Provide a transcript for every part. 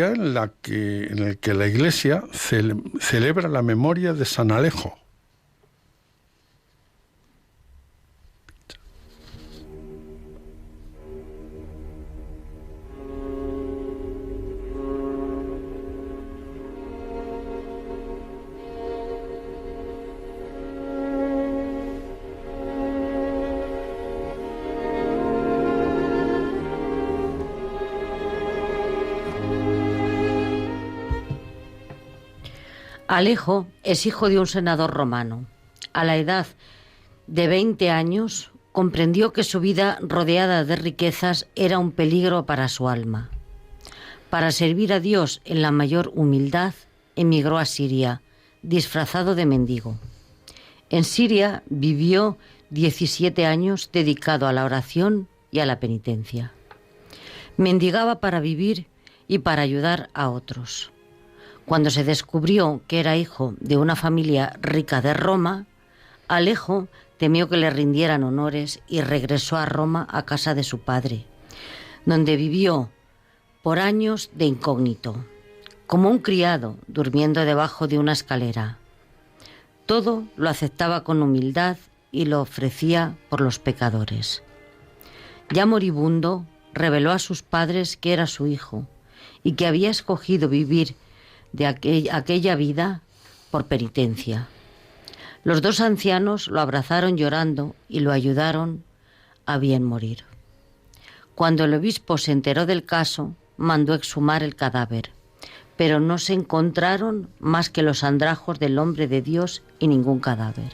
en el que la Iglesia celebra la memoria de San Alejo. Alejo es hijo de un senador romano. A la edad de 20 años comprendió que su vida rodeada de riquezas era un peligro para su alma. Para servir a Dios en la mayor humildad, emigró a Siria, disfrazado de mendigo. En Siria vivió 17 años dedicado a la oración y a la penitencia. Mendigaba para vivir y para ayudar a otros. Cuando se descubrió que era hijo de una familia rica de Roma, Alejo temió que le rindieran honores y regresó a Roma a casa de su padre, donde vivió por años de incógnito, como un criado durmiendo debajo de una escalera. Todo lo aceptaba con humildad y lo ofrecía por los pecadores. Ya moribundo, reveló a sus padres que era su hijo y que había escogido vivir de aquella vida por penitencia. Los dos ancianos lo abrazaron llorando y lo ayudaron a bien morir. Cuando el obispo se enteró del caso, mandó exhumar el cadáver, pero no se encontraron más que los andrajos del hombre de Dios y ningún cadáver.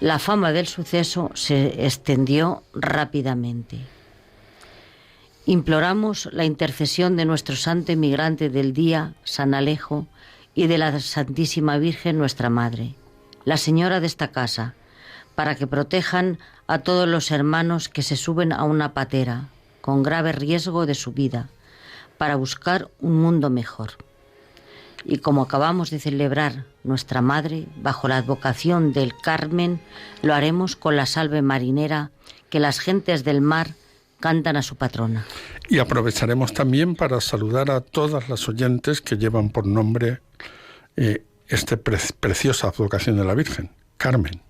La fama del suceso se extendió rápidamente. Imploramos la intercesión de nuestro santo emigrante del día, San Alejo, y de la Santísima Virgen, nuestra Madre, la Señora de esta casa, para que protejan a todos los hermanos que se suben a una patera, con grave riesgo de su vida, para buscar un mundo mejor. Y como acabamos de celebrar nuestra Madre, bajo la advocación del Carmen, lo haremos con la salve marinera que las gentes del mar cantan a su patrona. Y aprovecharemos también para saludar a todas las oyentes que llevan por nombre esta preciosa advocación de la Virgen, Carmen.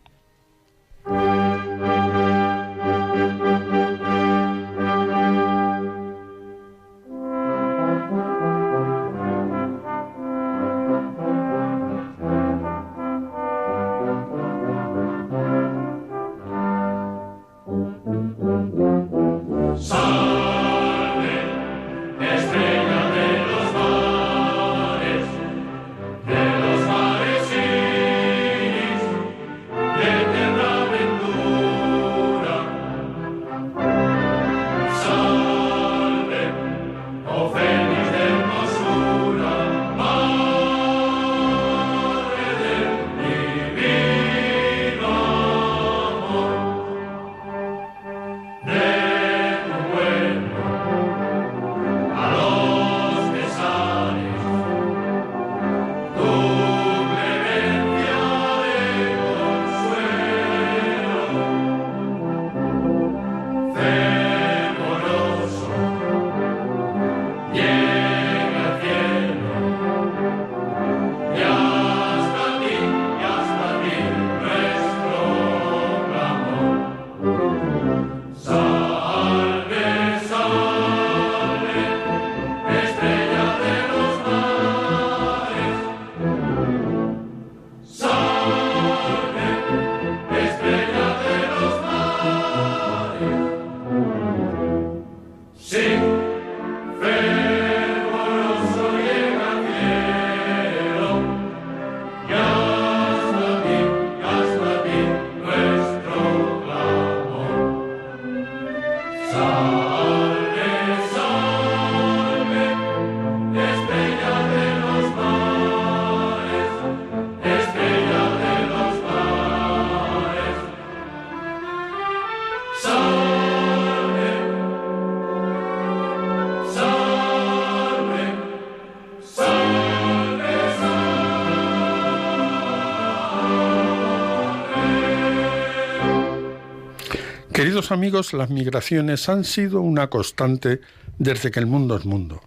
Queridos amigos, las migraciones han sido una constante desde que el mundo es mundo.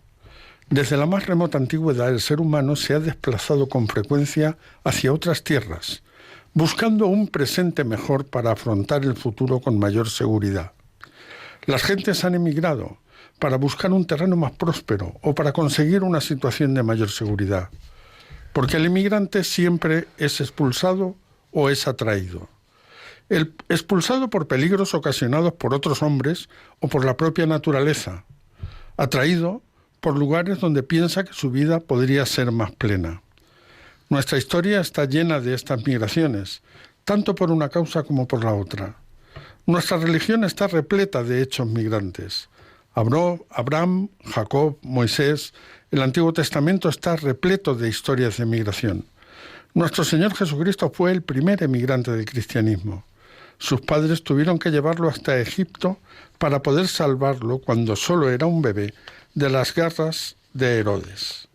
Desde la más remota antigüedad, el ser humano se ha desplazado con frecuencia hacia otras tierras, buscando un presente mejor para afrontar el futuro con mayor seguridad. Las gentes han emigrado para buscar un terreno más próspero o para conseguir una situación de mayor seguridad, porque el emigrante siempre es expulsado o es atraído. El expulsado por peligros ocasionados por otros hombres o por la propia naturaleza, atraído por lugares donde piensa que su vida podría ser más plena. Nuestra historia está llena de estas migraciones, tanto por una causa como por la otra. Nuestra religión está repleta de hechos migrantes. Abraham, Jacob, Moisés, el Antiguo Testamento está repleto de historias de migración. Nuestro Señor Jesucristo fue el primer emigrante del cristianismo. Sus padres tuvieron que llevarlo hasta Egipto para poder salvarlo cuando solo era un bebé de las garras de Herodes.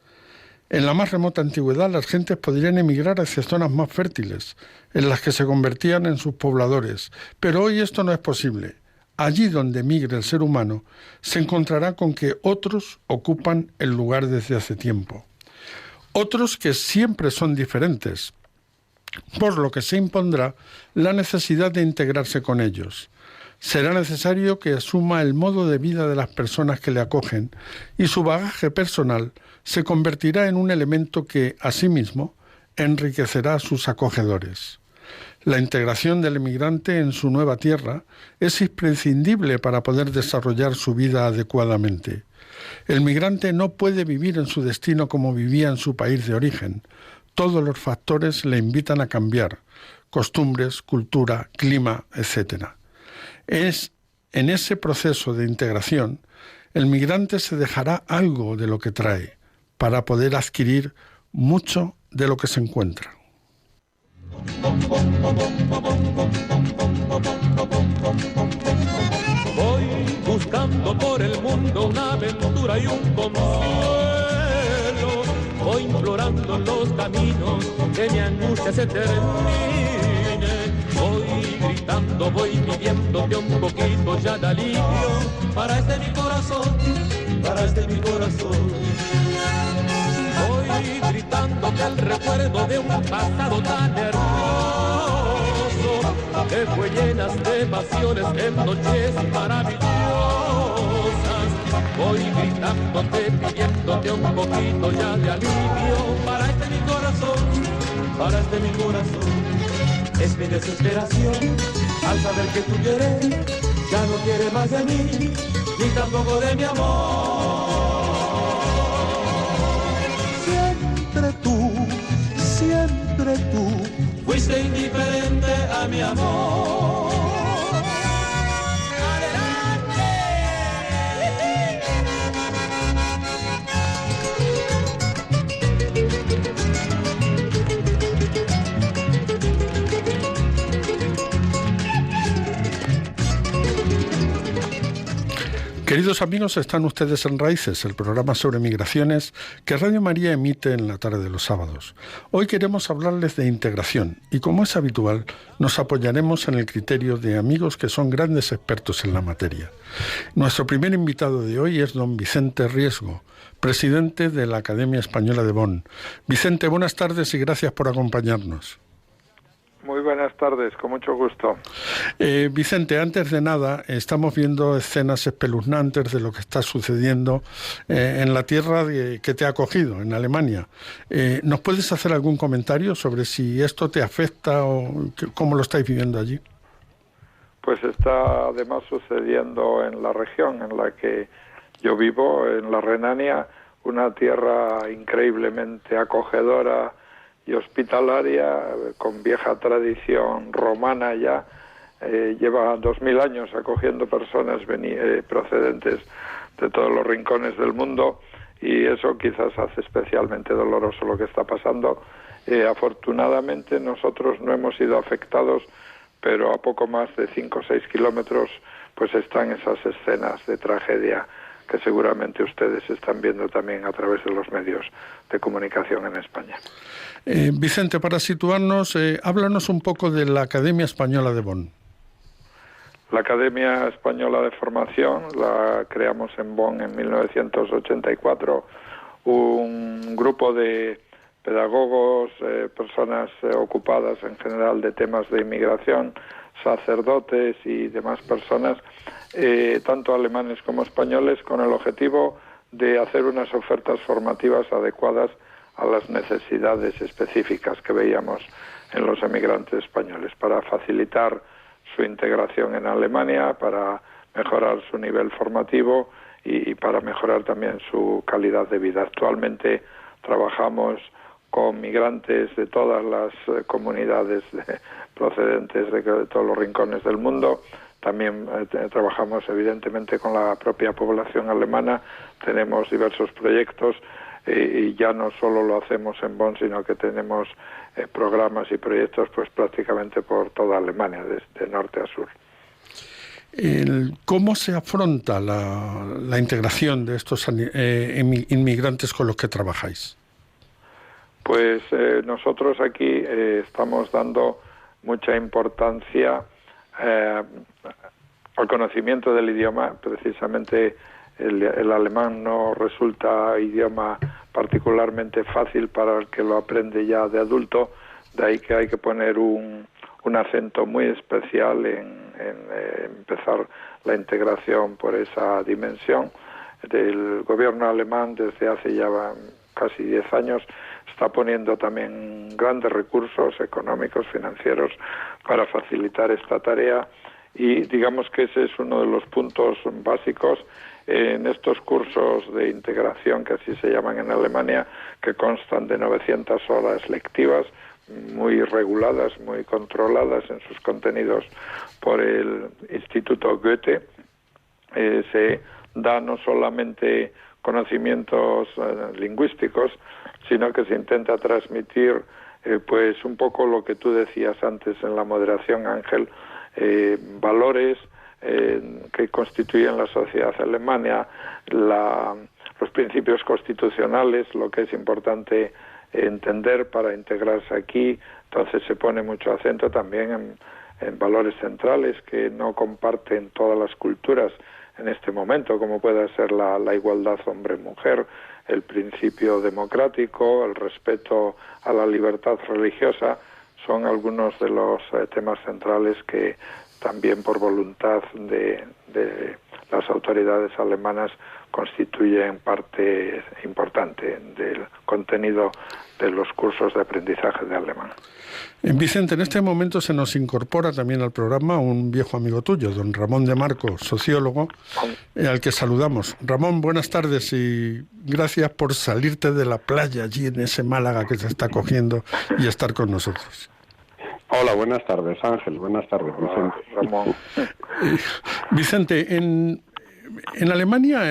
En la más remota antigüedad las gentes podrían emigrar hacia zonas más fértiles, en las que se convertían en sus pobladores, pero hoy esto no es posible. Allí donde migre el ser humano, se encontrará con que otros ocupan el lugar desde hace tiempo. Otros que siempre son diferentes, por lo que se impondrá la necesidad de integrarse con ellos. Será necesario que asuma el modo de vida de las personas que le acogen y su bagaje personal se convertirá en un elemento que, asimismo, enriquecerá a sus acogedores. La integración del emigrante en su nueva tierra es imprescindible para poder desarrollar su vida adecuadamente. El migrante no puede vivir en su destino como vivía en su país de origen. Todos los factores le invitan a cambiar: costumbres, cultura, clima, etc. Es en ese proceso de integración, el migrante se dejará algo de lo que trae para poder adquirir mucho de lo que se encuentra. Voy buscando por el mundo una aventura y un consuelo. Voy implorando los caminos que mi angustia se termine. Voy gritando, voy pidiendo que un poquito ya de alivio para este mi corazón, para este mi corazón. Voy gritando que el recuerdo de un pasado tan hermoso, que fue llenas de pasiones en noches maravillosas. Voy gritándote, pidiéndote un poquito ya de alivio para este mi corazón, para este mi corazón. Es mi desesperación al saber que tu querer ya no quiere más de mí, ni tampoco de mi amor. Siempre tú fuiste indiferente a mi amor. Queridos amigos, están ustedes en Raíces, el programa sobre migraciones que Radio María emite en la tarde de los sábados. Hoy queremos hablarles de integración y, como es habitual, nos apoyaremos en el criterio de amigos que son grandes expertos en la materia. Nuestro primer invitado de hoy es don Vicente Riesgo, presidente de la Academia Española de Bonn. Vicente, buenas tardes y gracias por acompañarnos. Muy buenas tardes, con mucho gusto. Vicente, antes de nada, estamos viendo escenas espeluznantes de lo que está sucediendo en la tierra que te ha acogido, en Alemania. ¿Nos puedes hacer algún comentario sobre si esto te afecta o cómo lo estáis viviendo allí? Pues está además sucediendo en la región en la que yo vivo, en la Renania, una tierra increíblemente acogedora y hospitalaria, con vieja tradición romana ya, lleva 2000 años acogiendo personas procedentes de todos los rincones del mundo, y eso quizás hace especialmente doloroso lo que está pasando. Afortunadamente nosotros no hemos sido afectados, pero a poco más de 5 o 6 kilómetros pues están esas escenas de tragedia que seguramente ustedes están viendo también a través de los medios de comunicación en España. Vicente, para situarnos, háblanos un poco de la Academia Española de Bonn. La Academia Española de Formación la creamos en Bonn en 1984, un grupo de pedagogos, personas ocupadas en general de temas de inmigración, sacerdotes y demás personas, tanto alemanes como españoles, con el objetivo de hacer unas ofertas formativas adecuadas a las necesidades específicas que veíamos en los emigrantes españoles, para facilitar su integración en Alemania, para mejorar su nivel formativo y para mejorar también su calidad de vida. Actualmente trabajamos con migrantes de todas las comunidades procedentes de todos los rincones del mundo. También trabajamos evidentemente con la propia población alemana. Tenemos diversos proyectos y ya no solo lo hacemos en Bonn, sino que tenemos programas y proyectos pues prácticamente por toda Alemania, desde norte a sur. ¿Cómo se afronta la integración de estos inmigrantes con los que trabajáis? Pues nosotros aquí estamos dando mucha importancia al conocimiento del idioma. Precisamente el alemán no resulta idioma particularmente fácil para el que lo aprende ya de adulto, de ahí que hay que poner un acento muy especial en empezar la integración por esa dimensión. El gobierno alemán desde hace ya casi 10 años está poniendo también grandes recursos económicos, financieros, para facilitar esta tarea, y digamos que ese es uno de los puntos básicos en estos cursos de integración, que así se llaman en Alemania, que constan de 900 horas lectivas, muy reguladas, muy controladas en sus contenidos por el Instituto Goethe. Se da no solamente conocimientos lingüísticos, sino que se intenta transmitir pues un poco lo que tú decías antes en la moderación, Ángel, valores que constituyen la sociedad alemana, los principios constitucionales, lo que es importante entender para integrarse aquí. Entonces se pone mucho acento también en valores centrales que no comparten todas las culturas en este momento, como puede ser la igualdad hombre-mujer, el principio democrático, el respeto a la libertad religiosa. Son algunos de los temas centrales que también por voluntad de las autoridades alemanas constituyen parte importante del contenido de los cursos de aprendizaje de alemán. Vicente, en este momento se nos incorpora también al programa un viejo amigo tuyo, don Ramón de Marco, sociólogo, al que saludamos. Ramón, buenas tardes y gracias por salirte de la playa allí en ese Málaga que se está cogiendo y estar con nosotros. Hola, buenas tardes, Ángel. Buenas tardes, Vicente. Ramón. Vicente, en Alemania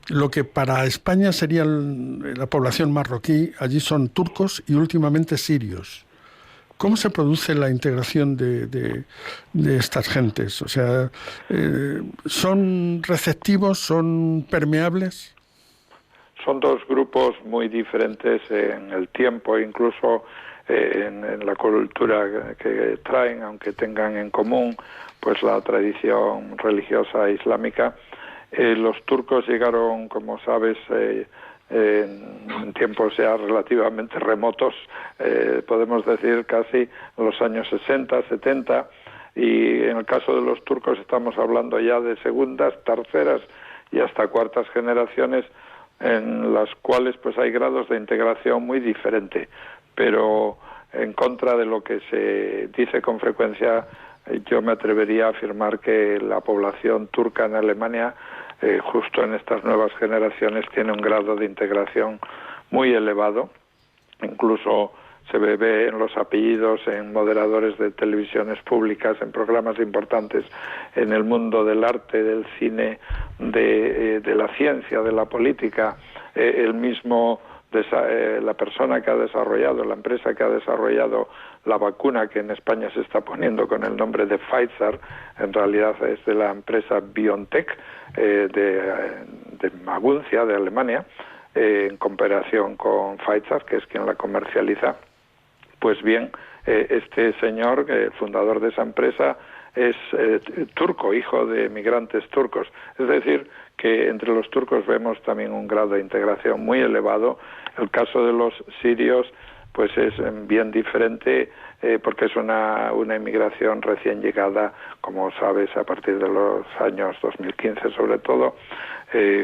lo que para España sería la población marroquí, allí son turcos y últimamente sirios. ¿Cómo se produce la integración de estas gentes? O sea, ¿son receptivos, son permeables? Son dos grupos muy diferentes en el tiempo, incluso en la cultura que traen, aunque tengan en común pues la tradición religiosa islámica. Los turcos llegaron, como sabes, en tiempos ya relativamente remotos, podemos decir casi en los años 60, 70, y en el caso de los turcos estamos hablando ya de segundas, terceras y hasta cuartas generaciones, en las cuales pues hay grados de integración muy diferente, pero en contra de lo que se dice con frecuencia, yo me atrevería a afirmar que la población turca en Alemania, justo en estas nuevas generaciones, tiene un grado de integración muy elevado. Incluso se ve en los apellidos, en moderadores de televisiones públicas, en programas importantes en el mundo del arte, del cine, de la ciencia, de la política. El mismo la persona que ha desarrollado, la empresa que ha desarrollado la vacuna que en España se está poniendo con el nombre de Pfizer, en realidad es de la empresa BioNTech de Maguncia, de Alemania, en comparación con Pfizer, que es quien la comercializa. Pues bien, este señor, fundador de esa empresa, es turco, hijo de migrantes turcos. Es decir, que entre los turcos vemos también un grado de integración muy elevado. El caso de los sirios pues es bien diferente, porque es una inmigración recién llegada, como sabes, a partir de los años 2015 sobre todo,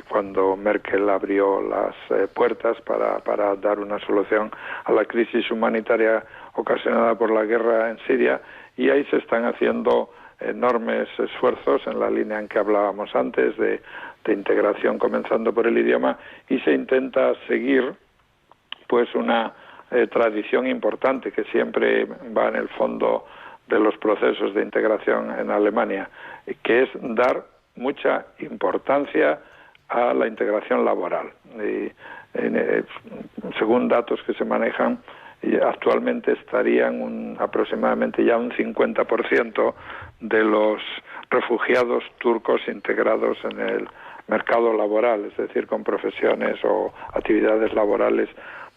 cuando Merkel abrió las puertas para dar una solución a la crisis humanitaria ocasionada por la guerra en Siria, y ahí se están haciendo enormes esfuerzos en la línea en que hablábamos antes de integración, comenzando por el idioma, y se intenta seguir pues una tradición importante que siempre va en el fondo de los procesos de integración en Alemania, que es dar mucha importancia a la integración laboral. Según datos que se manejan, actualmente estarían aproximadamente ya un 50% de los refugiados turcos integrados en el mercado laboral, es decir, con profesiones o actividades laborales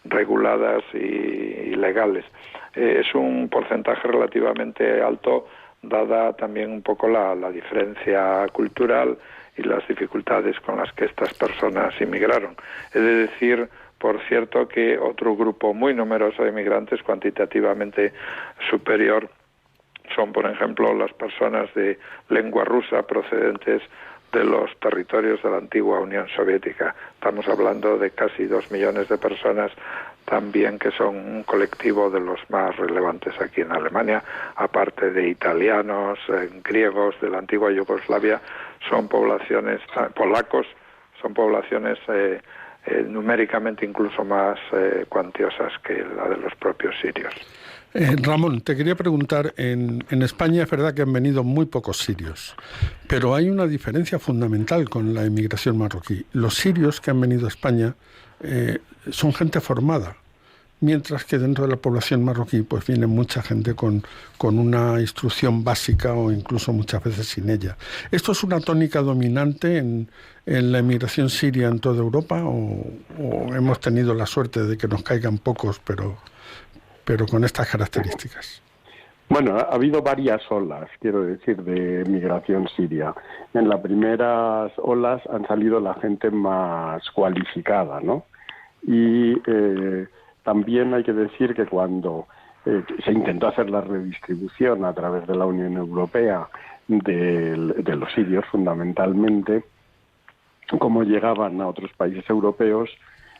reguladas y legales. Es un porcentaje relativamente alto, dada también un poco la diferencia cultural y las dificultades con las que estas personas inmigraron. He de decir, por cierto, que otro grupo muy numeroso de inmigrantes, cuantitativamente superior, son, por ejemplo, las personas de lengua rusa procedentes de los territorios de la antigua Unión Soviética. Estamos hablando de casi 2 millones de personas también, que son un colectivo de los más relevantes aquí en Alemania, aparte de italianos, griegos de la antigua Yugoslavia. Son poblaciones, polacos, son poblaciones numéricamente incluso más cuantiosas que la de los propios sirios. Ramón, te quería preguntar, en España es verdad que han venido muy pocos sirios, pero hay una diferencia fundamental con la inmigración marroquí. Los sirios que han venido a España son gente formada, mientras que dentro de la población marroquí pues viene mucha gente con una instrucción básica o incluso muchas veces sin ella. ¿Esto es una tónica dominante en la inmigración siria en toda Europa o hemos tenido la suerte de que nos caigan pocos, pero con estas características? Bueno, ha habido varias olas, quiero decir, de migración siria. En las primeras olas han salido la gente más cualificada, ¿no? Y también hay que decir que cuando se intentó hacer la redistribución a través de la Unión Europea de los sirios, fundamentalmente, como llegaban a otros países europeos,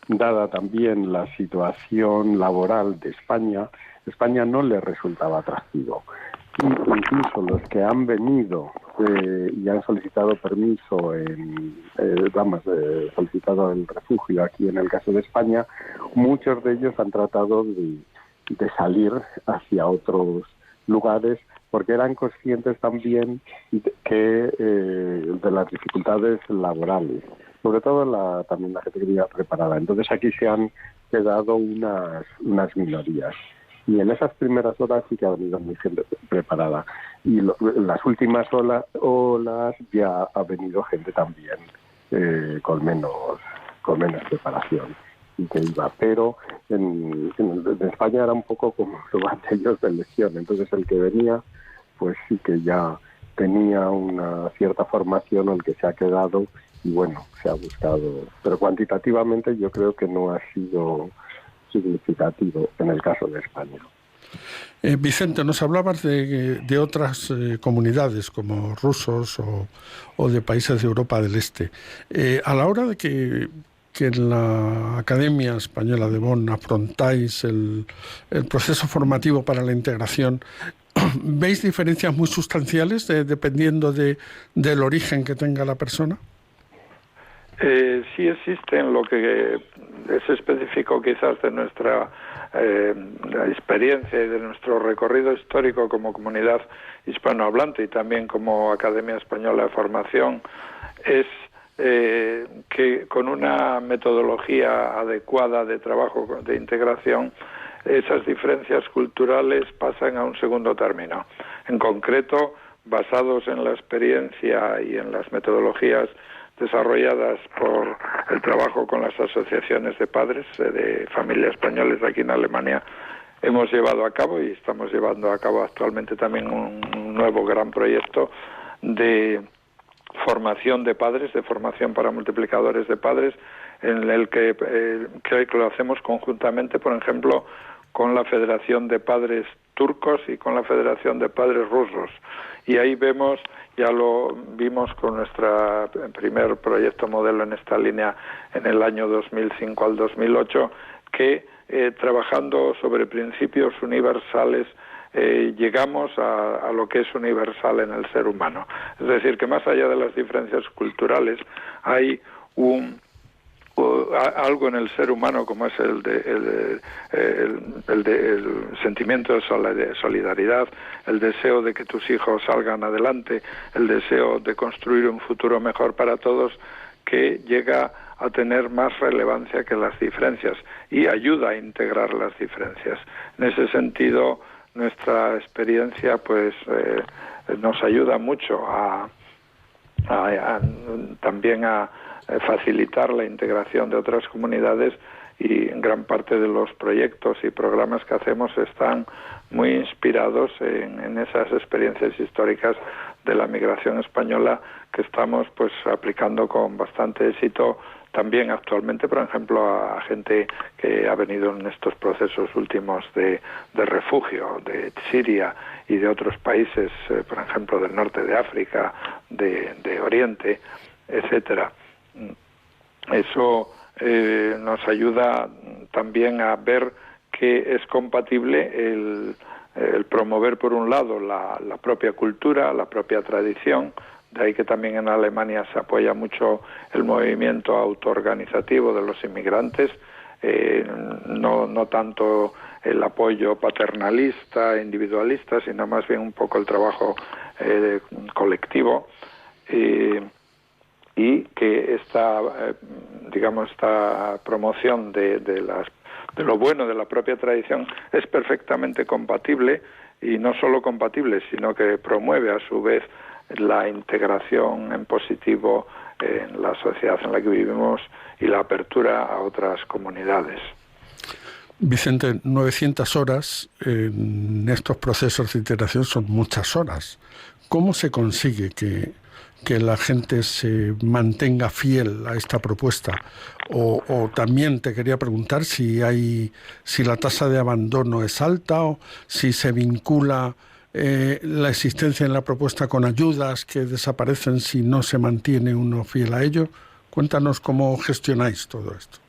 dada también la situación laboral de España, España no le resultaba atractivo. Y incluso los que han venido y han solicitado permiso, solicitado el refugio aquí en el caso de España, muchos de ellos han tratado de salir hacia otros lugares porque eran conscientes también de las dificultades laborales. Sobre todo también la gente que venía preparada. Entonces aquí se han quedado unas minorías. Y en esas primeras horas sí que ha venido muy gente preparada. Y las últimas olas ya ha venido gente también con menos preparación y que iba. Pero en España era un poco como los batallos de elección. Entonces el que venía, pues sí que ya tenía una cierta formación, o el que se ha quedado, y bueno, se ha buscado. Pero cuantitativamente yo creo que no ha sido significativo en el caso de España. Vicente, nos hablabas de otras comunidades como rusos o de países de Europa del Este. A la hora de que en la Academia Española de Bonn afrontáis el proceso formativo para la integración, ¿veis diferencias muy sustanciales dependiendo del origen que tenga la persona? Sí existen, lo que es específico quizás de nuestra experiencia y de nuestro recorrido histórico como comunidad hispanohablante y también como Academia Española de Formación, es que con una metodología adecuada de trabajo de integración, esas diferencias culturales pasan a un segundo término. En concreto, basados en la experiencia y en las metodologías desarrolladas por el trabajo con las asociaciones de padres de familias españoles aquí en Alemania, hemos llevado a cabo y estamos llevando a cabo actualmente también un nuevo gran proyecto de formación de padres, de formación para multiplicadores de padres, en el que lo hacemos conjuntamente, por ejemplo, con la Federación de Padres Turcos y con la Federación de Padres Rusos. Y ahí vemos, ya lo vimos con nuestro primer proyecto modelo en esta línea en el año 2005 al 2008, que trabajando sobre principios universales llegamos a lo que es universal en el ser humano. Es decir, que más allá de las diferencias culturales hay algo en el ser humano, como es el sentimiento de solidaridad, el deseo de que tus hijos salgan adelante, el deseo de construir un futuro mejor para todos, que llega a tener más relevancia que las diferencias y ayuda a integrar las diferencias. En ese sentido, nuestra experiencia pues nos ayuda mucho también a facilitar la integración de otras comunidades, y gran parte de los proyectos y programas que hacemos están muy inspirados en esas experiencias históricas de la migración española que estamos pues aplicando con bastante éxito también actualmente, por ejemplo, a gente que ha venido en estos procesos últimos de refugio, de Siria y de otros países, por ejemplo, del norte de África, de Oriente, etcétera. Eso nos ayuda también a ver que es compatible el promover, por un lado, la propia cultura, la propia tradición. De ahí que también en Alemania se apoya mucho el movimiento autoorganizativo de los inmigrantes, no tanto el apoyo paternalista, individualista, sino más bien un poco el trabajo colectivo, y que esta promoción de lo bueno de la propia tradición es perfectamente compatible, y no solo compatible, sino que promueve a su vez la integración en positivo en la sociedad en la que vivimos y la apertura a otras comunidades. Vicente, 900 horas en estos procesos de integración son muchas horas. ¿Cómo se consigue que la gente se mantenga fiel a esta propuesta? O también te quería preguntar si la tasa de abandono es alta, o si se vincula la existencia en la propuesta con ayudas que desaparecen si no se mantiene uno fiel a ello. Cuéntanos cómo gestionáis todo esto.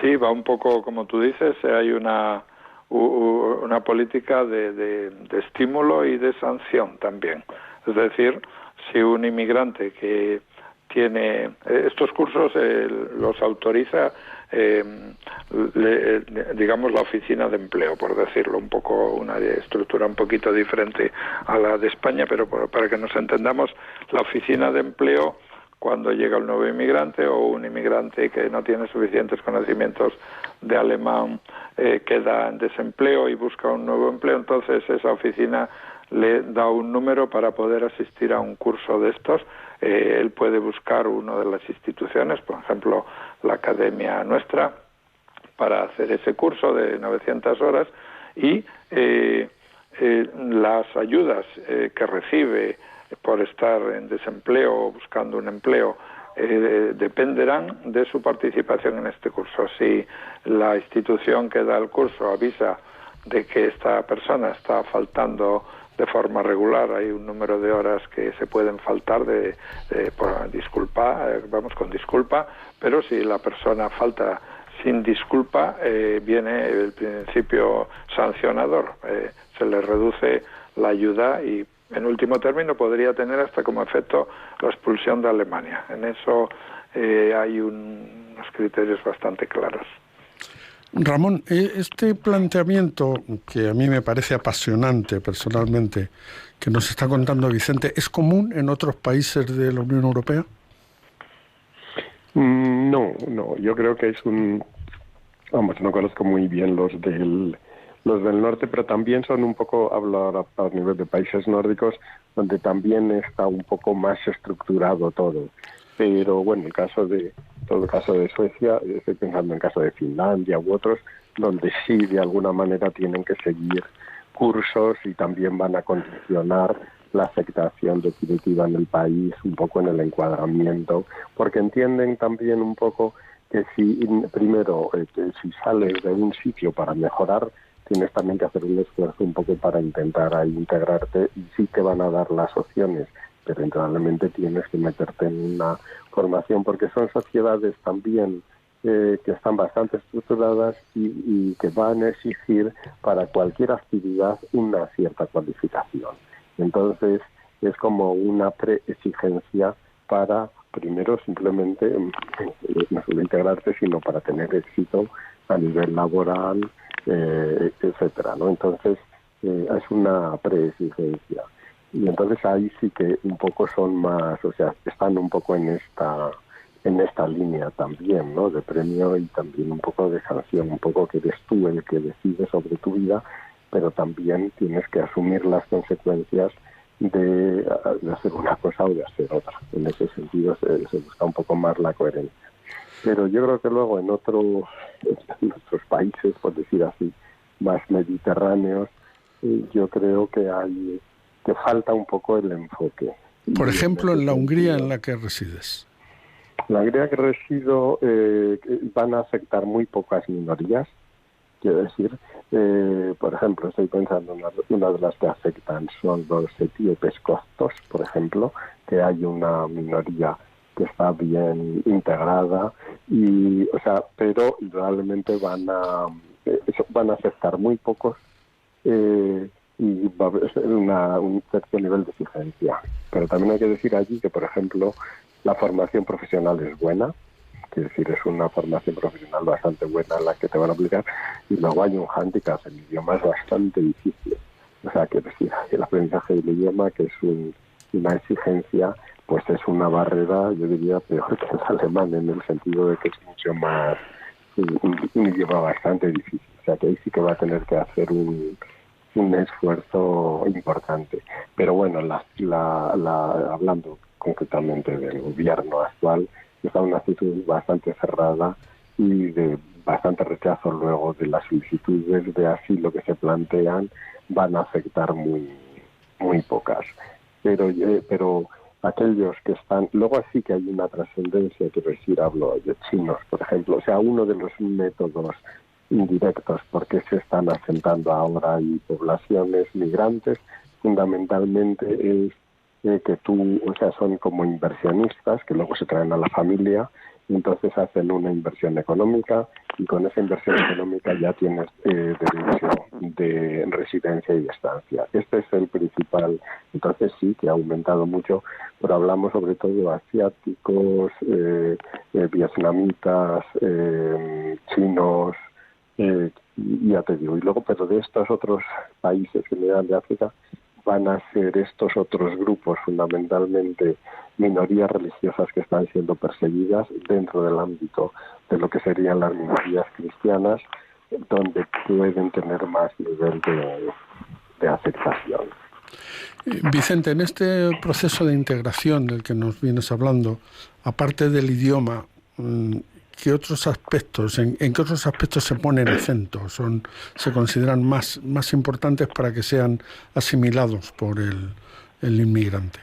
Sí, va un poco como tú dices. Hay una política de estímulo y de sanción también. Es decir, si un inmigrante que tiene estos cursos los autoriza digamos la oficina de empleo, por decirlo un poco, una estructura un poquito diferente a la de España, pero para que nos entendamos, la oficina de empleo, cuando llega un nuevo inmigrante o un inmigrante que no tiene suficientes conocimientos de alemán, queda en desempleo y busca un nuevo empleo, entonces esa oficina le da un número para poder asistir a un curso de estos. Él puede buscar una de las instituciones, por ejemplo, la academia nuestra, para hacer ese curso de 900 horas, y las ayudas que recibe por estar en desempleo o buscando un empleo dependerán de su participación en este curso. Si la institución que da el curso avisa de que esta persona está faltando de forma regular, hay un número de horas que se pueden faltar con disculpa, pero si la persona falta sin disculpa, viene el principio sancionador, se le reduce la ayuda y en último término podría tener hasta como efecto la expulsión de Alemania. En eso hay unos criterios bastante claros. Ramón, este planteamiento, que a mí me parece apasionante personalmente, que nos está contando Vicente, ¿es común en otros países de la Unión Europea? No, yo creo que es no conozco muy bien los del norte, pero también son un poco, hablo a nivel de países nórdicos, donde también está un poco más estructurado todo. Pero bueno, el caso de Suecia, estoy pensando en el caso de Finlandia u otros, donde sí de alguna manera tienen que seguir discursos y también van a condicionar la aceptación definitiva en el país, un poco en el encuadramiento, porque entienden también un poco que si primero que si sales de un sitio para mejorar, tienes también que hacer un esfuerzo un poco para intentar ahí integrarte, y sí te van a dar las opciones, pero indudablemente tienes que meterte en una formación, porque son sociedades también que están bastante estructuradas y que van a exigir para cualquier actividad una cierta cualificación. Entonces es como una preexigencia para, primero, simplemente no solo integrarte, sino para tener éxito a nivel laboral, etcétera, ¿no? Entonces es una preexigencia. Y entonces ahí sí que un poco son más, o sea, están un poco en esta línea también, ¿no? De premio y también un poco de sanción, un poco que eres tú el que decide sobre tu vida, pero también tienes que asumir las consecuencias de hacer una cosa o de hacer otra. En ese sentido se busca un poco más la coherencia. Pero yo creo que luego en otros países, por decir así, más mediterráneos, yo creo que falta un poco el enfoque. Por ejemplo, en la Hungría en la que resides. La Hungría que resido van a afectar muy pocas minorías. Quiero decir, por ejemplo, estoy pensando en una de las que afectan son los etíopes coptos, por ejemplo, que hay una minoría que está bien integrada y, o sea, pero indudablemente van a afectar muy pocos y va a haber un cierto nivel de exigencia. Pero también hay que decir allí que, por ejemplo, la formación profesional es buena. Es decir, es una formación profesional bastante buena la que te van a aplicar, y luego hay un hándicap, el idioma es bastante difícil. O sea, que decir, el aprendizaje del idioma, que es una exigencia, pues es una barrera, yo diría, peor que el alemán, en el sentido de que es mucho más, un idioma bastante difícil. O sea, que ahí sí que va a tener que hacer un esfuerzo importante. Pero bueno, hablando concretamente del gobierno actual, está una actitud bastante cerrada y de bastante rechazo luego de las solicitudes de asilo que se plantean, van a afectar muy pocas. Pero aquellos que están, luego así que hay una trascendencia, quiero decir, hablo de chinos, por ejemplo, o sea, uno de los métodos indirectos porque se están asentando ahora y poblaciones migrantes, fundamentalmente es que son como inversionistas que luego se traen a la familia y entonces hacen una inversión económica, y con esa inversión económica ya tienes derecho de residencia y estancia. Este es el principal. Entonces sí que ha aumentado mucho, pero hablamos sobre todo de asiáticos, vietnamitas, chinos, ya te digo, y luego, pero de estos otros países general de África, van a ser estos otros grupos, fundamentalmente minorías religiosas que están siendo perseguidas dentro del ámbito de lo que serían las minorías cristianas, donde pueden tener más nivel de aceptación. Vicente, en este proceso de integración del que nos vienes hablando, aparte del idioma, ¿qué otros aspectos, en qué otros aspectos se pone el acento? ¿Se consideran más importantes para que sean asimilados por el inmigrante?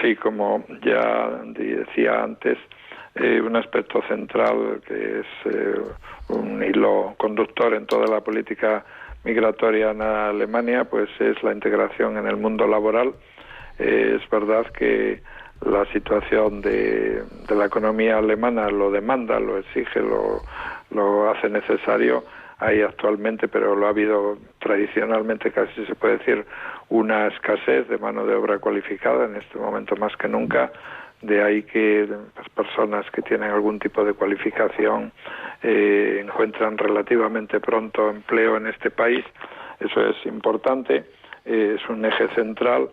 Sí, como ya decía antes, un aspecto central que es un hilo conductor en toda la política migratoria en Alemania, pues es la integración en el mundo laboral. Es verdad que la situación de la economía alemana lo demanda, lo exige, lo hace necesario. Hay actualmente, pero lo ha habido tradicionalmente, casi se puede decir, una escasez de mano de obra cualificada, en este momento más que nunca. De ahí que las personas que tienen algún tipo de cualificación encuentran relativamente pronto empleo en este país. Eso es importante, es un eje central.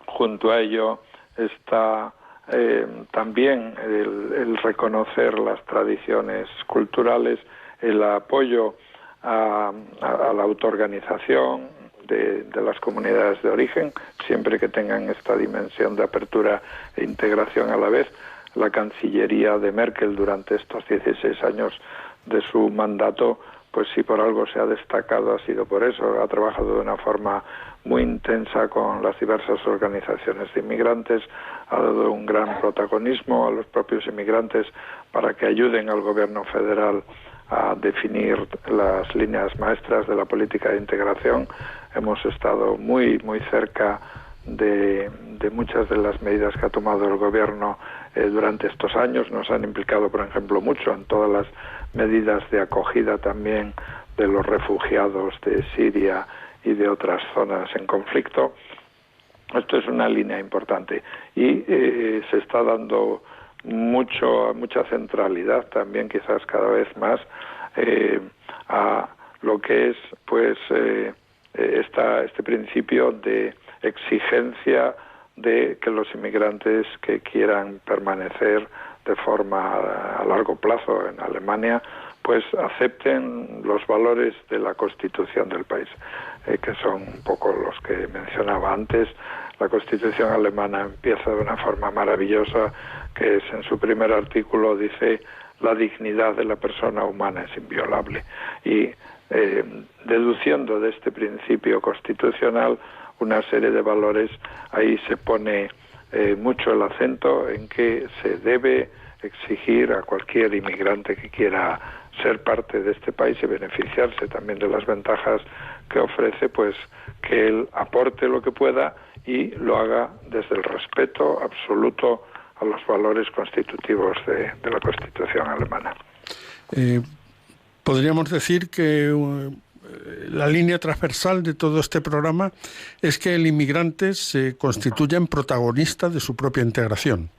Junto a ello está también el reconocer las tradiciones culturales, el apoyo a la autoorganización de las comunidades de origen, siempre que tengan esta dimensión de apertura e integración a la vez. La Cancillería de Merkel durante estos 16 años de su mandato pues si por algo se ha destacado ha sido por eso. Ha trabajado de una forma muy intensa con las diversas organizaciones de inmigrantes, ha dado un gran protagonismo a los propios inmigrantes para que ayuden al gobierno federal a definir las líneas maestras de la política de integración. Hemos estado muy cerca de muchas de las medidas que ha tomado el gobierno durante estos años. Nos han implicado, por ejemplo, mucho en todas las medidas de acogida también de los refugiados de Siria y de otras zonas en conflicto. Esto es una línea importante y se está dando mucha centralidad también, quizás cada vez más, a lo que es pues este principio de exigencia de que los inmigrantes que quieran permanecer de forma a largo plazo en Alemania pues acepten los valores de la Constitución del país, que son un poco los que mencionaba antes. La Constitución alemana empieza de una forma maravillosa, que es en su primer artículo dice: la dignidad de la persona humana es inviolable. Y deduciendo de este principio constitucional una serie de valores, ahí se pone mucho el acento en que se debe exigir a cualquier inmigrante que quiera ser parte de este país y beneficiarse también de las ventajas que ofrece, pues que él aporte lo que pueda y lo haga desde el respeto absoluto a los valores constitutivos de la Constitución alemana. Podríamos decir que la línea transversal de todo este programa es que el inmigrante se constituya en protagonista de su propia integración.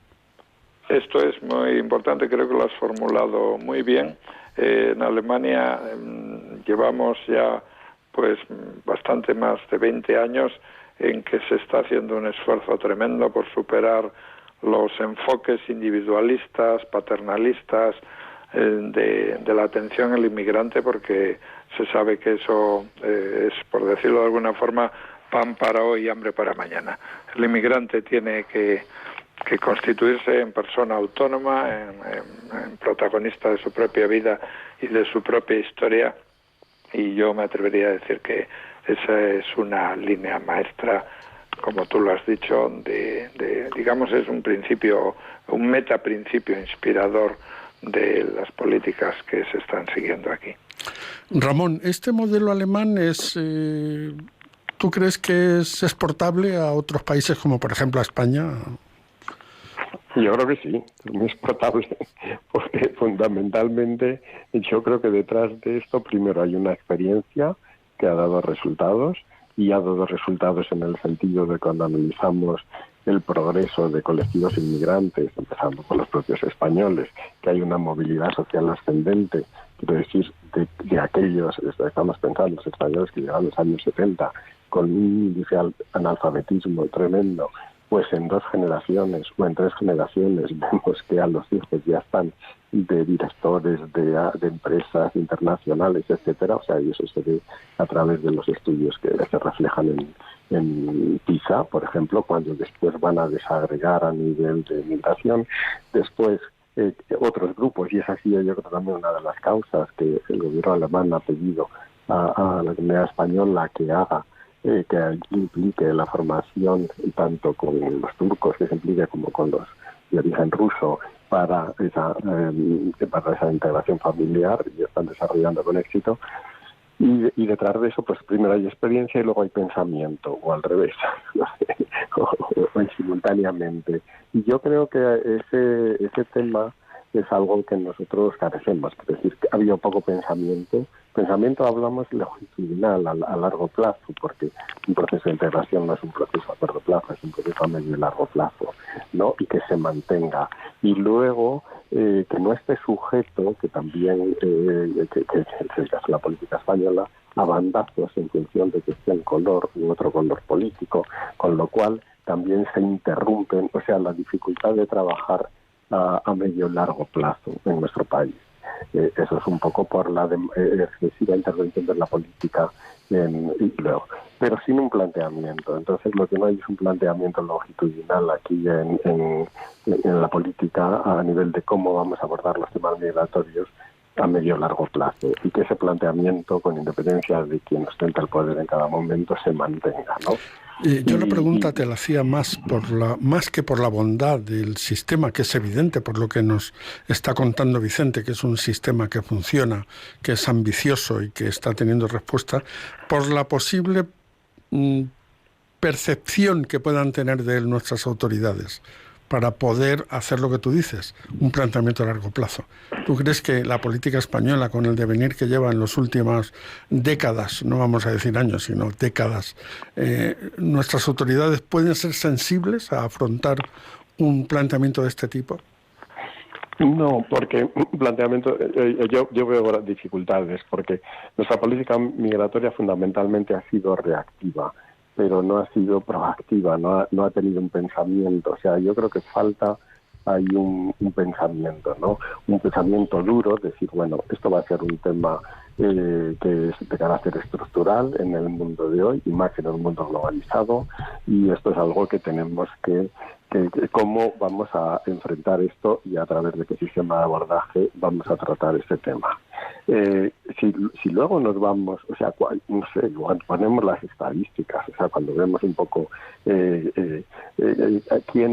Esto es muy importante, creo que lo has formulado muy bien. En Alemania llevamos ya pues bastante más de 20 años en que se está haciendo un esfuerzo tremendo por superar los enfoques individualistas, paternalistas de la atención al inmigrante, porque se sabe que eso es, por decirlo de alguna forma, pan para hoy y hambre para mañana. El inmigrante tiene que constituirse en persona autónoma, en protagonista de su propia vida y de su propia historia, y yo me atrevería a decir que esa es una línea maestra, como tú lo has dicho, digamos, es un principio, un metaprincipio inspirador de las políticas que se están siguiendo aquí. Ramón, este modelo alemán es, ¿tú crees que es exportable a otros países como por ejemplo a España? Yo creo que sí, es muy exportable, porque fundamentalmente yo creo que detrás de esto primero hay una experiencia que ha dado resultados, y ha dado resultados en el sentido de cuando analizamos el progreso de colectivos inmigrantes, empezando por los propios españoles, que hay una movilidad social ascendente, quiero decir, de aquellos, estamos pensando, los españoles que llegaron en los años 70, con un índice de analfabetismo tremendo, pues en 2 generaciones o en 3 generaciones vemos que a los hijos ya están de directores de empresas internacionales, etcétera. O sea, y eso se ve a través de los estudios que se reflejan en PISA, por ejemplo, cuando después van a desagregar a nivel de migración. Después otros grupos, y es así yo creo también una de las causas que el gobierno alemán ha pedido a la comunidad española que haga, que implique la formación tanto con los turcos, que se implique, como con los de origen ruso, para esa integración familiar, y están desarrollando con éxito. Y detrás de eso, pues primero hay experiencia y luego hay pensamiento, o al revés, o simultáneamente. Y yo creo que ese tema es algo que nosotros carecemos, es decir, que ha habido poco pensamiento. Pensamiento hablamos longitudinal, a largo plazo, porque un proceso de integración no es un proceso a corto plazo, es un proceso a medio y largo plazo, ¿no? Y que se mantenga. Y luego, que no esté sujeto, que también, que es el caso de la política española, a bandazos en función de que esté en color u otro color político, con lo cual también se interrumpen, o sea, la dificultad de trabajar a medio y largo plazo en nuestro país. Eso es un poco por la excesiva intervención de la política pero sin un planteamiento. Entonces lo que no hay es un planteamiento longitudinal aquí en la política a nivel de cómo vamos a abordar los temas migratorios, a medio largo plazo, y que ese planteamiento, con independencia de quien ostenta el poder en cada momento, se mantenga, ¿no? Yo la pregunta te la hacía más que por la bondad del sistema, que es evidente por lo que nos está contando Vicente, que es un sistema que funciona, que es ambicioso y que está teniendo respuesta, por la posible percepción que puedan tener de él nuestras autoridades para poder hacer lo que tú dices, un planteamiento a largo plazo. ¿Tú crees que la política española, con el devenir que lleva en las últimas décadas, no vamos a decir años, sino décadas, nuestras autoridades pueden ser sensibles a afrontar un planteamiento de este tipo? No, porque yo veo dificultades, porque nuestra política migratoria fundamentalmente ha sido reactiva, pero no ha sido proactiva, no ha tenido un pensamiento. O sea, yo creo que falta ahí un pensamiento, ¿no? Un pensamiento duro, decir, bueno, esto va a ser un tema que es de carácter estructural en el mundo de hoy, y más en un mundo globalizado, y esto es algo que tenemos que cómo vamos a enfrentar esto y a través de qué sistema de abordaje vamos a tratar este tema. Si luego nos vamos, o sea, no sé, igual ponemos las estadísticas, o sea, cuando vemos un poco quién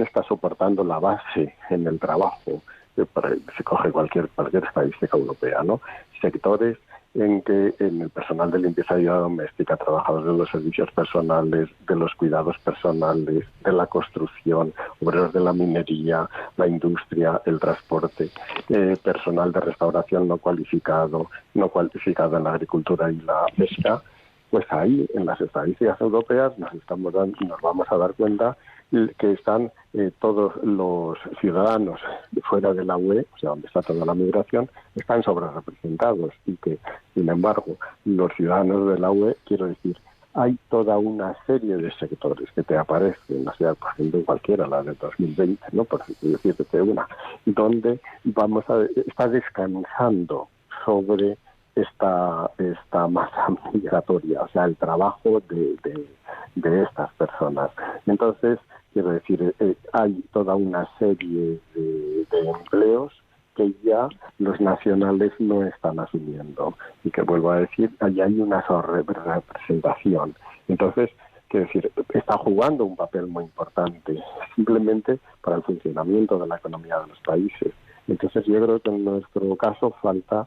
está soportando la base en el trabajo, se coge cualquier estadística europea, ¿no? Sectores en que en el personal de limpieza y ayuda doméstica, trabajadores de los servicios personales, de los cuidados personales, de la construcción, obreros de la minería, la industria, el transporte, personal de restauración no cualificado en la agricultura y la pesca, pues ahí en las estadísticas europeas nos vamos a dar cuenta que están todos los ciudadanos fuera de la UE, o sea, donde está toda la migración, están sobrerepresentados, y que, sin embargo, los ciudadanos de la UE, quiero decir, hay toda una serie de sectores que te aparecen, o sea, por ejemplo, cualquiera, la del 2020, ¿no? Por decirte una, donde está descansando sobre esta masa migratoria, o sea, el trabajo de estas personas. Entonces, quiero decir, hay toda una serie de empleos que ya los nacionales no están asumiendo, y que, vuelvo a decir, ahí hay una sobrerepresentación. Entonces, quiero decir, está jugando un papel muy importante simplemente para el funcionamiento de la economía de los países. Entonces, yo creo que en nuestro caso falta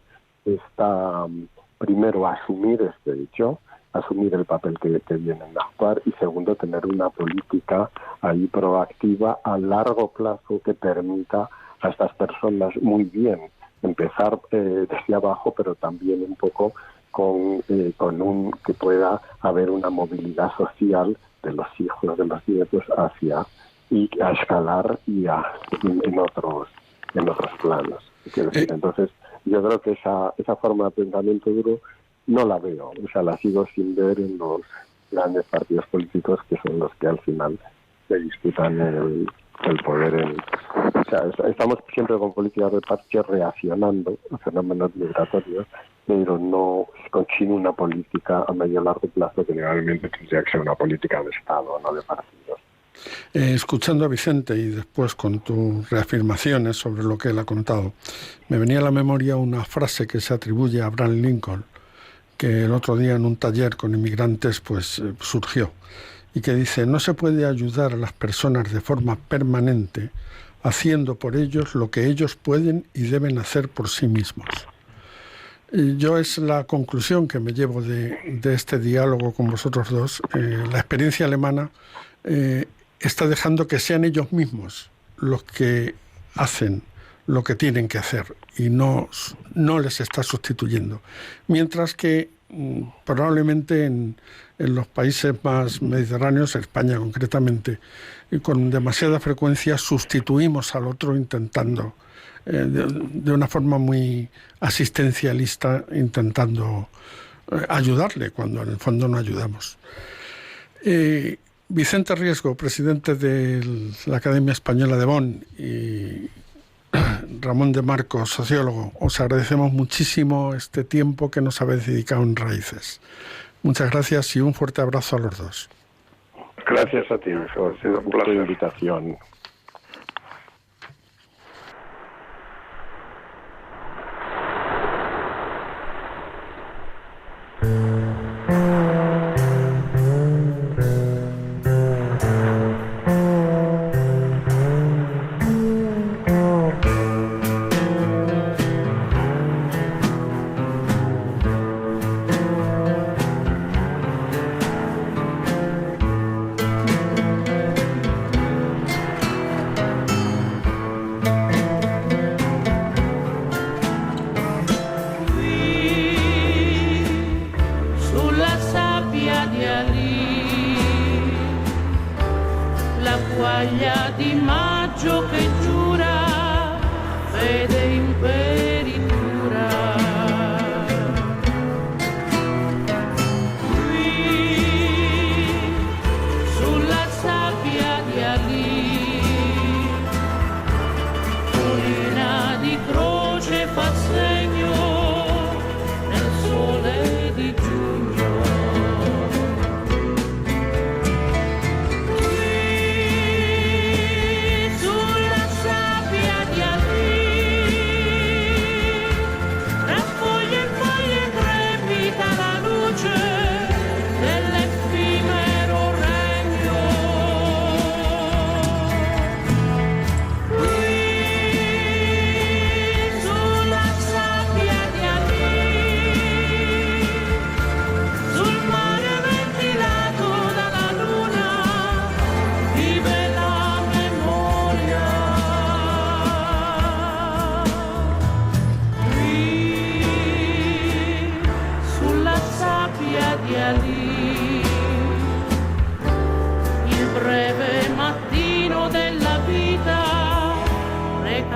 primero asumir este hecho, asumir el papel que vienen a jugar, y segundo, tener una política ahí proactiva a largo plazo que permita a estas personas muy bien empezar desde abajo, pero también un poco con que pueda haber una movilidad social de los hijos, de los nietos hacia, y a escalar y en otros planos. Quiero decir, entonces, yo creo que esa forma de pensamiento duro no la veo, o sea, la sigo sin ver en los grandes partidos políticos, que son los que al final se disputan el poder. O sea, estamos siempre con políticas de parche reaccionando a fenómenos migratorios, pero no sin una política a medio largo plazo, que realmente tendría que ser una política de Estado, no de partidos. Escuchando a Vicente y después con tus reafirmaciones sobre lo que él ha contado, me venía a la memoria una frase que se atribuye a Abraham Lincoln, que el otro día en un taller con inmigrantes pues surgió, y que dice: no se puede ayudar a las personas de forma permanente haciendo por ellos lo que ellos pueden y deben hacer por sí mismos. Y yo es la conclusión que me llevo de este diálogo con vosotros dos. La experiencia alemana está dejando que sean ellos mismos los que hacen lo que tienen que hacer, y no les está sustituyendo. Mientras que probablemente en los países más mediterráneos, España concretamente, y con demasiada frecuencia sustituimos al otro intentando, de una forma muy asistencialista, intentando ayudarle cuando en el fondo no ayudamos. Vicente Riesgo, presidente de la Academia Española de Bonn, y Ramón de Marcos, sociólogo, os agradecemos muchísimo este tiempo que nos habéis dedicado en Raíces. Muchas gracias y un fuerte abrazo a los dos. Gracias a ti, ha sido un placer. Por tu invitación.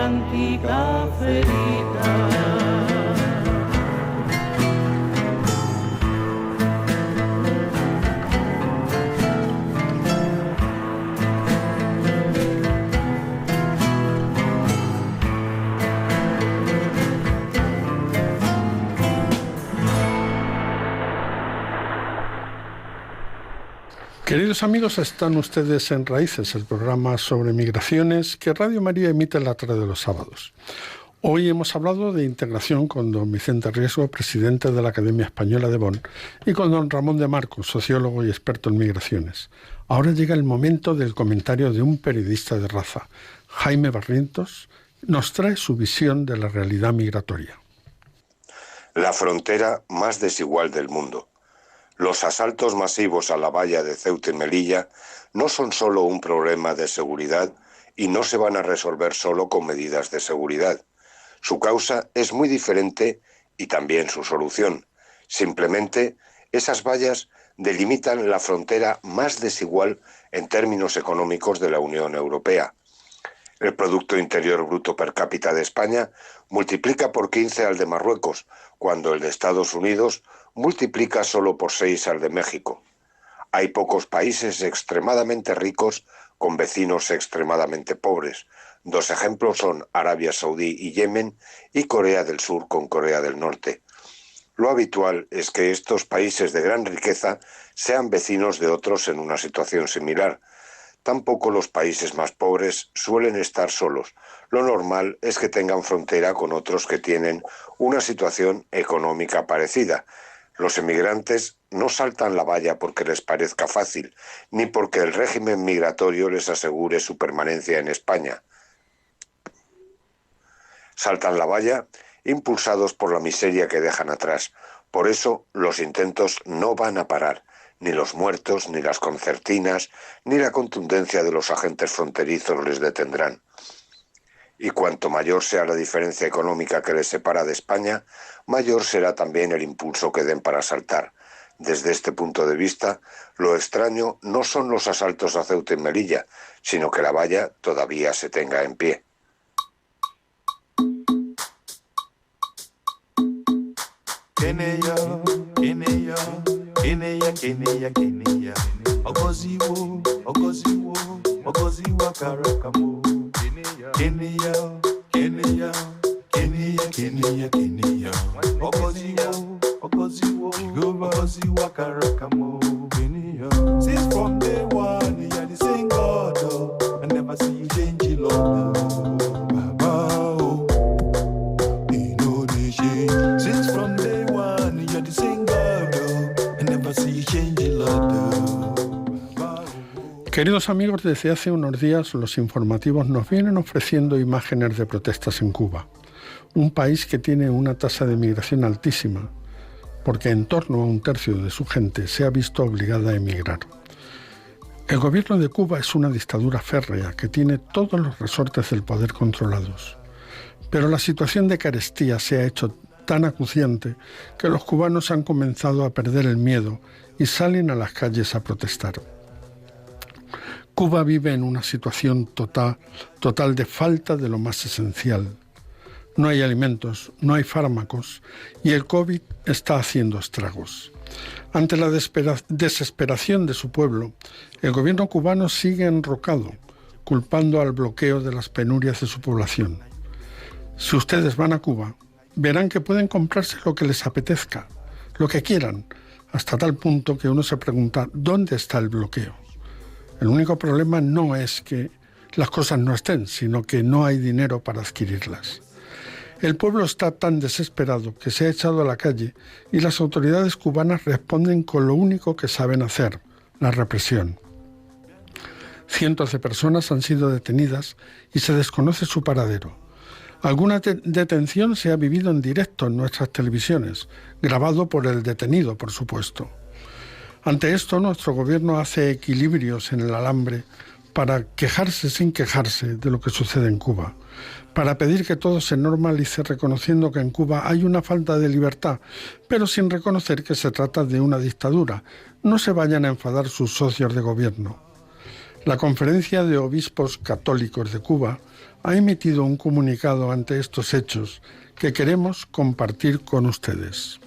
antica ferita. Queridos amigos, están ustedes en Raíces, el programa sobre migraciones que Radio María emite en la tarde de los sábados. Hoy hemos hablado de integración con don Vicente Riesgo, presidente de la Academia Española de Bonn, y con don Ramón de Marcos, sociólogo y experto en migraciones. Ahora llega el momento del comentario de un periodista de raza. Jaime Barrientos nos trae su visión de la realidad migratoria. La frontera más desigual del mundo. Los asaltos masivos a la valla de Ceuta y Melilla no son solo un problema de seguridad y no se van a resolver solo con medidas de seguridad. Su causa es muy diferente y también su solución. Simplemente, esas vallas delimitan la frontera más desigual en términos económicos de la Unión Europea. El Producto Interior Bruto per cápita de España multiplica por 15 al de Marruecos, cuando el de Estados Unidos multiplica solo por 6 al de México. Hay pocos países extremadamente ricos con vecinos extremadamente pobres. Dos ejemplos son Arabia Saudí y Yemen, y Corea del Sur con Corea del Norte. Lo habitual es que estos países de gran riqueza sean vecinos de otros en una situación similar. Tampoco los países más pobres suelen estar solos. Lo normal es que tengan frontera con otros que tienen una situación económica parecida. Los emigrantes no saltan la valla porque les parezca fácil, ni porque el régimen migratorio les asegure su permanencia en España. Saltan la valla impulsados por la miseria que dejan atrás. Por eso los intentos no van a parar. Ni los muertos, ni las concertinas, ni la contundencia de los agentes fronterizos les detendrán. Y cuanto mayor sea la diferencia económica que les separa de España, mayor será también el impulso que den para saltar. Desde este punto de vista, lo extraño no son los asaltos a Ceuta y Melilla, sino que la valla todavía se tenga en pie. Kenya, Kenya, Kenya, Kenya, Kenya. Ogoziwo, Ogoziwo, Ogoziwa Karakamo. Kenya, Kenya, Kenya, Kenya, Kenya. Ogoziwo, Ogoziwo, Ogoziwa Karakamo. Kenya. Since from day one, you are the same God. I never see you change, Lord. Baba, oh, you know the change. Since from day one, you are the same God. Queridos amigos, desde hace unos días los informativos nos vienen ofreciendo imágenes de protestas en Cuba, un país que tiene una tasa de migración altísima, porque en torno a 1/3 de su gente se ha visto obligada a emigrar. El gobierno de Cuba es una dictadura férrea que tiene todos los resortes del poder controlados, pero la situación de carestía se ha hecho tan acuciante que los cubanos han comenzado a perder el miedo y salen a las calles a protestar. Cuba vive en una situación total de falta de lo más esencial. No hay alimentos, no hay fármacos y el COVID está haciendo estragos. Ante la desesperación de su pueblo, el gobierno cubano sigue enrocado, culpando al bloqueo de las penurias de su población. Si ustedes van a Cuba, verán que pueden comprarse lo que les apetezca, lo que quieran, hasta tal punto que uno se pregunta ¿dónde está el bloqueo? El único problema no es que las cosas no estén, sino que no hay dinero para adquirirlas. El pueblo está tan desesperado que se ha echado a la calle y las autoridades cubanas responden con lo único que saben hacer, la represión. Cientos de personas han sido detenidas y se desconoce su paradero. Alguna detención se ha vivido en directo en nuestras televisiones, grabado por el detenido, por supuesto. Ante esto, nuestro gobierno hace equilibrios en el alambre para quejarse sin quejarse de lo que sucede en Cuba, para pedir que todo se normalice reconociendo que en Cuba hay una falta de libertad, pero sin reconocer que se trata de una dictadura. No se vayan a enfadar sus socios de gobierno. La Conferencia de Obispos Católicos de Cuba ha emitido un comunicado ante estos hechos que queremos compartir con ustedes.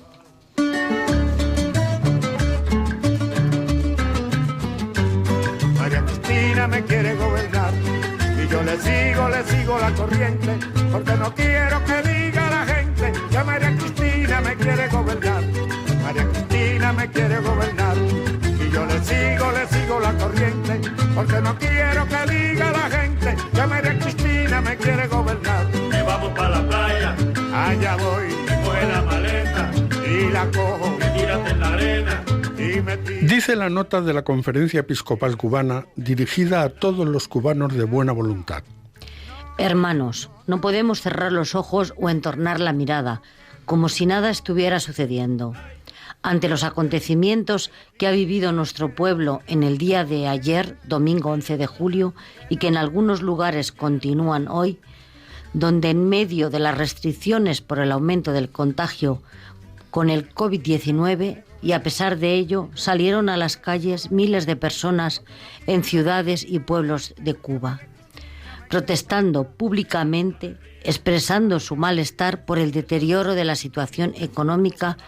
María Cristina me quiere gobernar y yo le sigo la corriente, porque no quiero que diga la gente que María Cristina me quiere gobernar. María Cristina me quiere gobernar y yo le sigo la corriente, porque no quiero que diga la gente que María Cristina me quiere gobernar. Que vamos para la playa, allá voy, y coge la maleta, y la cojo, que tírate en la arena. Dice la nota de la Conferencia Episcopal Cubana, dirigida a todos los cubanos de buena voluntad. Hermanos, no podemos cerrar los ojos o entornar la mirada, como si nada estuviera sucediendo. Ante los acontecimientos que ha vivido nuestro pueblo en el día de ayer, domingo 11 de julio, y que en algunos lugares continúan hoy, donde en medio de las restricciones por el aumento del contagio con el COVID-19, y a pesar de ello salieron a las calles miles de personas en ciudades y pueblos de Cuba, protestando públicamente, expresando su malestar por el deterioro de la situación económica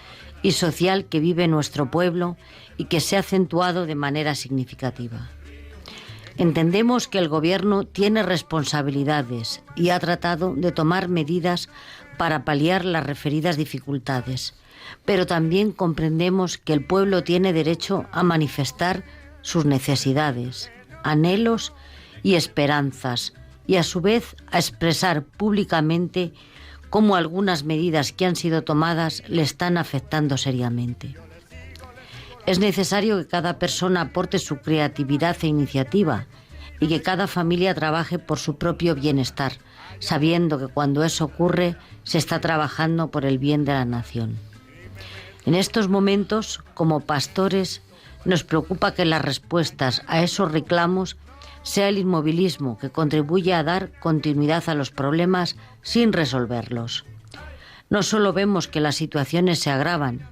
y social que vive nuestro pueblo y que se ha acentuado de manera significativa. Entendemos que el Gobierno tiene responsabilidades y ha tratado de tomar medidas para paliar las referidas dificultades, pero también comprendemos que el pueblo tiene derecho a manifestar sus necesidades, anhelos y esperanzas, y a su vez a expresar públicamente cómo algunas medidas que han sido tomadas le están afectando seriamente. Es necesario que cada persona aporte su creatividad e iniciativa y que cada familia trabaje por su propio bienestar, sabiendo que cuando eso ocurre se está trabajando por el bien de la nación. En estos momentos, como pastores, nos preocupa que las respuestas a esos reclamos sea el inmovilismo que contribuye a dar continuidad a los problemas sin resolverlos. No solo vemos que las situaciones se agravan,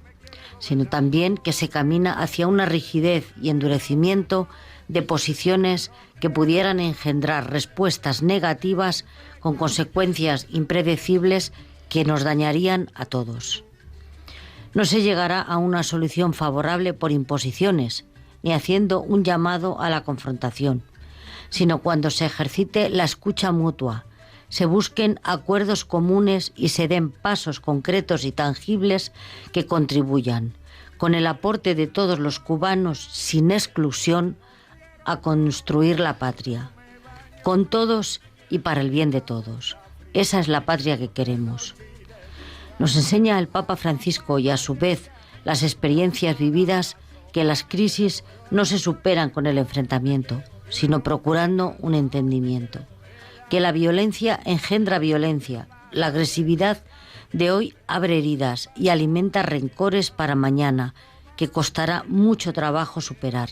sino también que se camina hacia una rigidez y endurecimiento de posiciones que pudieran engendrar respuestas negativas con consecuencias impredecibles que nos dañarían a todos. No se llegará a una solución favorable por imposiciones, ni haciendo un llamado a la confrontación, sino cuando se ejercite la escucha mutua, se busquen acuerdos comunes y se den pasos concretos y tangibles que contribuyan, con el aporte de todos los cubanos sin exclusión, a construir la patria, con todos y para el bien de todos. Esa es la patria que queremos. Nos enseña el Papa Francisco y a su vez las experiencias vividas que las crisis no se superan con el enfrentamiento, sino procurando un entendimiento. Que la violencia engendra violencia, la agresividad de hoy abre heridas y alimenta rencores para mañana, que costará mucho trabajo superar.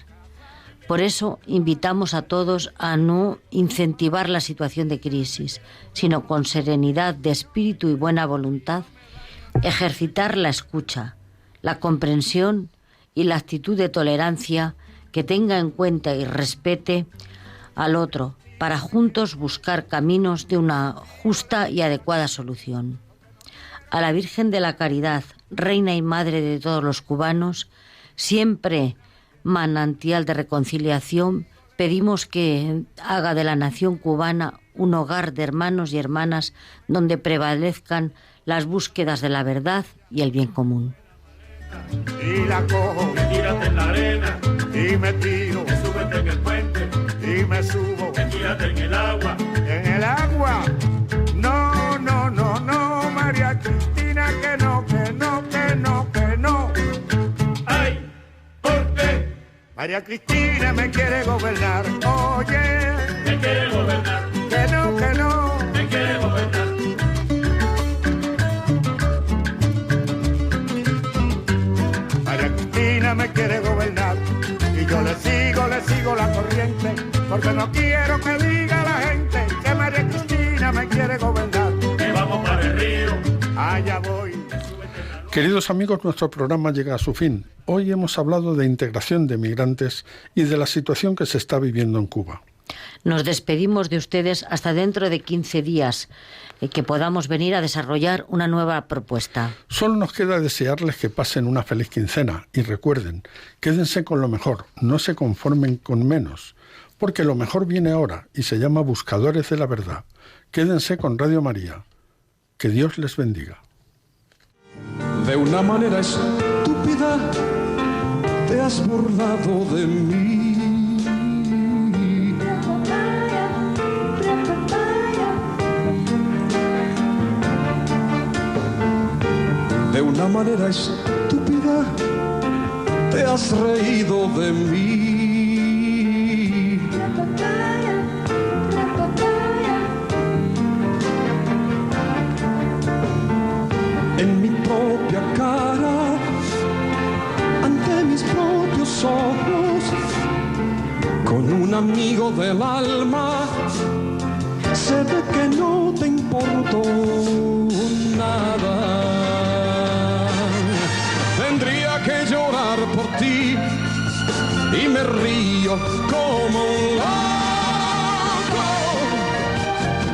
Por eso invitamos a todos a no incentivar la situación de crisis, sino con serenidad de espíritu y buena voluntad, ejercitar la escucha, la comprensión y la actitud de tolerancia que tenga en cuenta y respete al otro, para juntos buscar caminos de una justa y adecuada solución. A la Virgen de la Caridad, Reina y Madre de todos los cubanos, siempre manantial de reconciliación, pedimos que haga de la nación cubana un hogar de hermanos y hermanas donde prevalezcan las búsquedas de la verdad y el bien común. Y la cojo, Me tírate en la arena, y me tiro, me súbete en el puente, y me subo me tírate en el agua. en el agua. No, no, no, no, María Cristina, que no, que no, que no, que no. ¡Ay! ¿Por qué? María Cristina me quiere gobernar, oye, Me quiere gobernar, que no, que no. me quiere gobernar. María Cristina me quiere gobernar y yo le sigo la corriente, porque no quiero que diga la gente que María Cristina me quiere gobernar. Que vamos para el río. Allá voy. Queridos amigos, nuestro programa llega a su fin. Hoy hemos hablado de integración de migrantes y de la situación que se está viviendo en Cuba. Nos despedimos de ustedes hasta dentro de 15 días, que podamos venir a desarrollar una nueva propuesta. Solo nos queda desearles que pasen una feliz quincena y recuerden, quédense con lo mejor, no se conformen con menos, porque lo mejor viene ahora y se llama Buscadores de la Verdad. Quédense con Radio María. Que Dios les bendiga. De una manera estúpida te has burlado de mí. De una manera estúpida te has reído de mí. En mi propia cara, ante mis propios ojos, con un amigo del alma, se ve que no te importó nada. Tendría que llorar por ti y me río como un loco.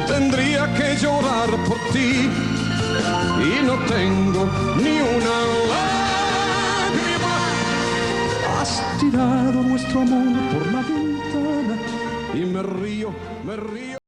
Tendría que llorar por ti y no tengo ni una lágrima. Has tirado nuestro amor por la ventana y me río